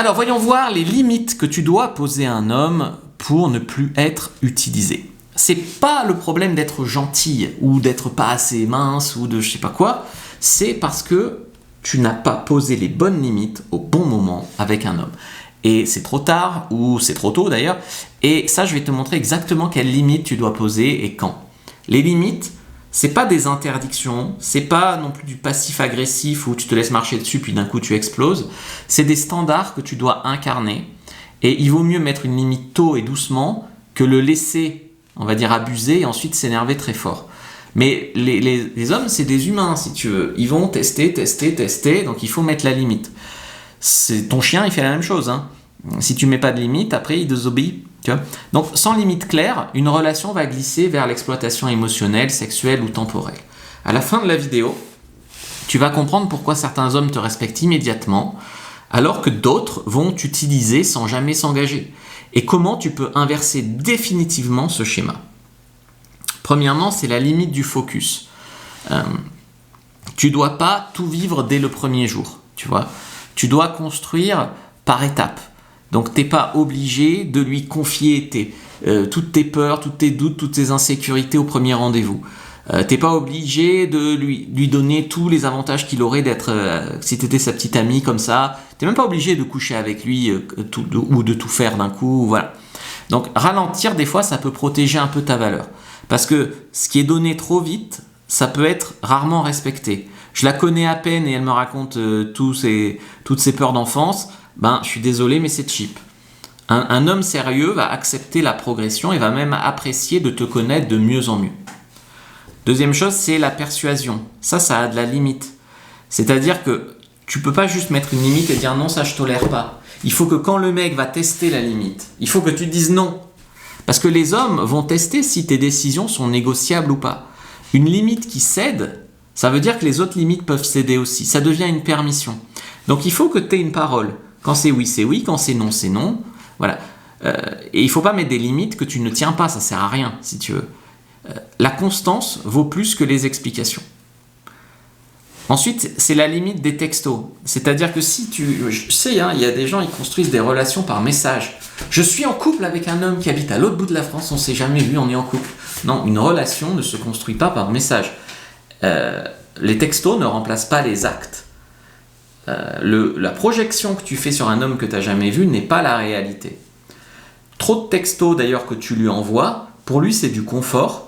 Alors, voyons voir les limites que tu dois poser à un homme pour ne plus être utilisé. C'est pas le problème d'être gentil ou d'être pas assez mince ou de je sais pas quoi, c'est parce que tu n'as pas posé les bonnes limites au bon moment avec un homme. Et c'est trop tard ou c'est trop tôt d'ailleurs, et ça je vais te montrer exactement quelles limites tu dois poser et quand. Les limites, c'est pas des interdictions, c'est pas non plus du passif agressif où tu te laisses marcher dessus puis d'un coup tu exploses, c'est des standards que tu dois incarner, et il vaut mieux mettre une limite tôt et doucement que le laisser, on va dire, abuser et ensuite s'énerver très fort. Mais les hommes, c'est des humains, si tu veux. Ils vont tester, donc il faut mettre la limite. Ton chien, il fait la même chose. Hein. Si tu mets pas de limite, après, il désobéit. Tu vois. Donc, sans limite claire, une relation va glisser vers l'exploitation émotionnelle, sexuelle ou temporelle. À la fin de la vidéo, tu vas comprendre pourquoi certains hommes te respectent immédiatement, alors que d'autres vont t'utiliser sans jamais s'engager. Et comment tu peux inverser définitivement ce schéma. Premièrement, c'est la limite du focus. Tu ne dois pas tout vivre dès le premier jour. Tu vois. Tu dois construire par étapes. Donc, tu n'es pas obligé de lui confier toutes tes peurs, tous tes doutes, toutes tes insécurités au premier rendez-vous. Tu n'es pas obligé de lui donner tous les avantages qu'il aurait d'être, si tu étais sa petite amie comme ça. Tu n'es même pas obligé de coucher avec lui ou de tout faire d'un coup. Voilà. Donc, ralentir, des fois, ça peut protéger un peu ta valeur. Parce que ce qui est donné trop vite, ça peut être rarement respecté. Je la connais à peine et elle me raconte toutes ses peurs d'enfance. Ben, je suis désolé, mais c'est cheap. Un homme sérieux va accepter la progression et va même apprécier de te connaître de mieux en mieux. Deuxième chose, c'est la persuasion. Ça a de la limite. C'est-à-dire que tu peux pas juste mettre une limite et dire non, ça je tolère pas. Il faut que quand le mec va tester la limite, il faut que tu dises non. Parce que les hommes vont tester si tes décisions sont négociables ou pas. Une limite qui cède, ça veut dire que les autres limites peuvent céder aussi. Ça devient une permission. Donc il faut que tu aies une parole. Quand c'est oui, quand c'est non, c'est non. Voilà. Et il ne faut pas mettre des limites que tu ne tiens pas, ça ne sert à rien, si tu veux. La constance vaut plus que les explications. Ensuite, c'est la limite des textos. C'est-à-dire que si je sais, hein, il y a des gens, ils construisent des relations par message. Je suis en couple avec un homme qui habite à l'autre bout de la France, on ne s'est jamais vu, on est en couple. Non, une relation ne se construit pas par message. Les textos ne remplacent pas les actes. La projection que tu fais sur un homme que tu n'as jamais vu n'est pas la réalité. Trop de textos d'ailleurs que tu lui envoies, pour lui c'est du confort.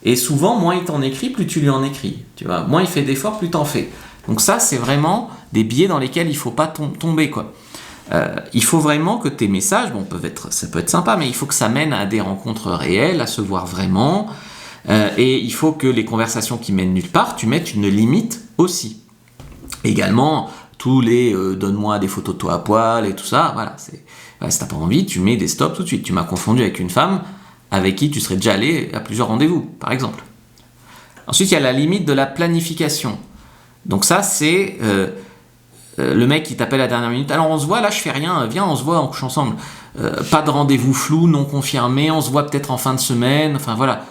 Et souvent, moins il t'en écrit, plus tu lui en écris. Tu vois, moins il fait d'efforts, plus t'en fais. Donc ça, c'est vraiment des biais dans lesquels il ne faut pas tomber, quoi. Il faut vraiment que tes messages, ça peut être sympa, mais il faut que ça mène à des rencontres réelles, à se voir vraiment. Et il faut que les conversations qui mènent nulle part, tu mettes une limite aussi. Également, tous les donne-moi des photos de toi à poil et tout ça, voilà. Si t'as pas envie, tu mets des stops tout de suite. Tu m'as confondu avec une femme avec qui tu serais déjà allé à plusieurs rendez-vous, par exemple. Ensuite, il y a la limite de la planification. Donc ça, c'est le mec qui t'appelle à la dernière minute. Alors on se voit, là je fais rien, viens on se voit, on couche ensemble. Pas de rendez-vous flou, non confirmé, on se voit peut-être en fin de semaine, enfin voilà.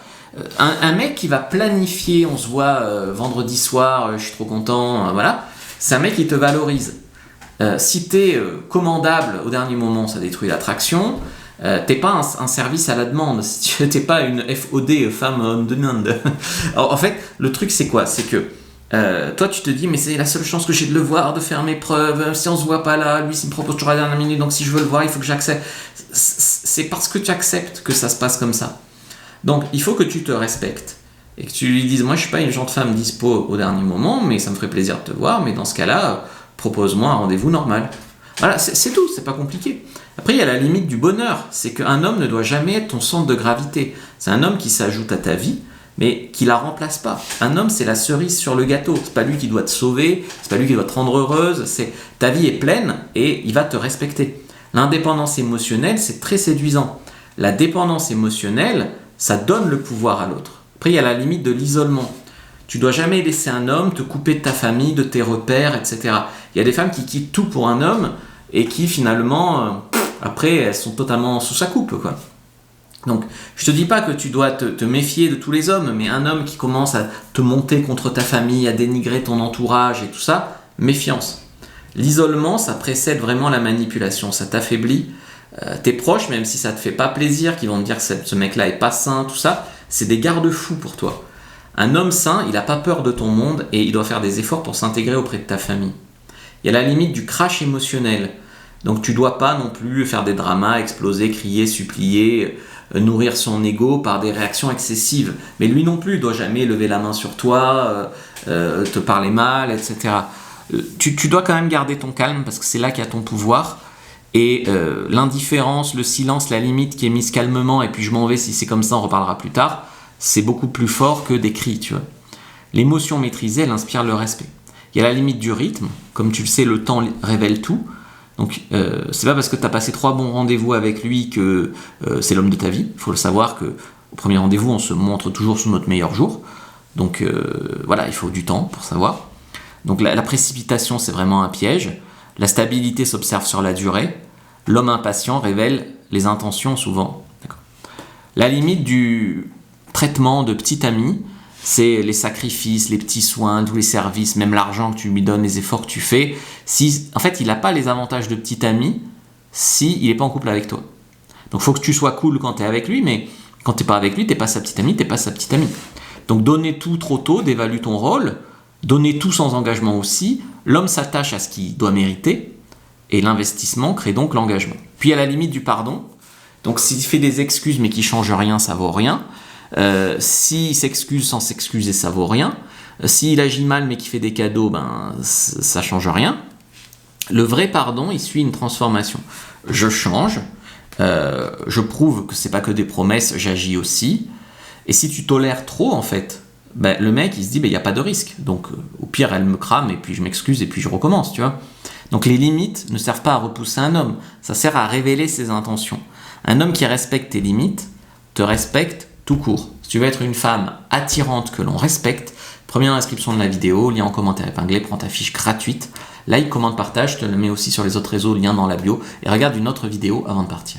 Un mec qui va planifier, on se voit vendredi soir, je suis trop content, voilà. C'est un mec qui te valorise. Si t'es commandable au dernier moment, ça détruit l'attraction. T'es pas un service à la demande, t'es pas une FOD, femme on demand. Alors, en fait, le truc c'est quoi? C'est que toi tu te dis mais c'est la seule chance que j'ai de le voir, de faire mes preuves, si on se voit pas là, lui s'il me propose toujours à la dernière minute, donc si je veux le voir il faut que j'accepte. C'est parce que tu acceptes que ça se passe comme ça. Donc il faut que tu te respectes et que tu lui dises moi je suis pas une genre de femme dispo au dernier moment, mais ça me ferait plaisir de te voir, mais dans ce cas-là propose-moi un rendez-vous normal. Voilà, c'est tout, c'est pas compliqué. Après, il y a la limite du bonheur. C'est qu'un homme ne doit jamais être ton centre de gravité. C'est un homme qui s'ajoute à ta vie, mais qui la remplace pas. Un homme, c'est la cerise sur le gâteau. C'est pas lui qui doit te sauver, c'est pas lui qui doit te rendre heureuse. Ta vie est pleine et il va te respecter. L'indépendance émotionnelle, c'est très séduisant. La dépendance émotionnelle, ça donne le pouvoir à l'autre. Après, il y a la limite de l'isolement. Tu dois jamais laisser un homme te couper de ta famille, de tes repères, etc. Il y a des femmes qui quittent tout pour un homme et qui finalement, après, elles sont totalement sous sa coupe, quoi. Donc, je te dis pas que tu dois te méfier de tous les hommes, mais un homme qui commence à te monter contre ta famille, à dénigrer ton entourage et tout ça, méfiance. L'isolement, ça précède vraiment la manipulation, ça t'affaiblit. Tes proches, même si ça te fait pas plaisir, qui vont te dire que ce mec-là est pas sain, tout ça, c'est des garde-fous pour toi. Un homme sain, il n'a pas peur de ton monde et il doit faire des efforts pour s'intégrer auprès de ta famille. Il y a la limite du crash émotionnel. Donc tu dois pas non plus faire des dramas, exploser, crier, supplier, nourrir son ego par des réactions excessives. Mais lui non plus, il doit jamais lever la main sur toi, te parler mal, etc. Tu dois quand même garder ton calme parce que c'est là qu'il y a ton pouvoir. Et l'indifférence, le silence, la limite qui est mise calmement et puis je m'en vais, si c'est comme ça, on reparlera plus tard, c'est beaucoup plus fort que des cris, tu vois. L'émotion maîtrisée, elle inspire le respect. Il y a la limite du rythme, comme tu le sais, le temps révèle tout. Donc c'est pas parce que tu as passé 3 bons rendez-vous avec lui que c'est l'homme de ta vie. Il faut le savoir que au premier rendez-vous, on se montre toujours sous notre meilleur jour. Donc voilà, il faut du temps pour savoir. Donc la précipitation, c'est vraiment un piège. La stabilité s'observe sur la durée. L'homme impatient révèle les intentions souvent. D'accord. La limite du traitement de petit ami, c'est les sacrifices, les petits soins, tous les services, même l'argent que tu lui donnes, les efforts que tu fais. Si, en fait, il n'a pas les avantages de petit ami s'il n'est pas en couple avec toi. Donc il faut que tu sois cool quand tu es avec lui, mais quand tu n'es pas avec lui, tu n'es pas sa petite amie, tu n'es pas sa petite amie. Donc donner tout trop tôt dévalue ton rôle, donner tout sans engagement aussi. L'homme s'attache à ce qu'il doit mériter, et l'investissement crée donc l'engagement. Puis il y a la limite du pardon. Donc s'il fait des excuses mais qui ne changent rien, ça vaut rien. S'il s'excuse sans s'excuser, ça vaut rien. S'il agit mal mais qui fait des cadeaux, ben ça change rien. Le vrai pardon, il suit une transformation. Je change, je prouve que c'est pas que des promesses, j'agis aussi. Et si tu tolères trop, en fait, ben, le mec il se dit il n'y a pas de risque. Donc au pire elle me crame et puis je m'excuse et puis je recommence, tu vois. Donc les limites ne servent pas à repousser un homme, ça sert à révéler ses intentions. Un homme qui respecte tes limites te respecte tout court. Si tu veux être une femme attirante que l'on respecte, première inscription de la vidéo, lien en commentaire épinglé, prends ta fiche gratuite, like, commente, partage, je te le mets aussi sur les autres réseaux, lien dans la bio, et regarde une autre vidéo avant de partir.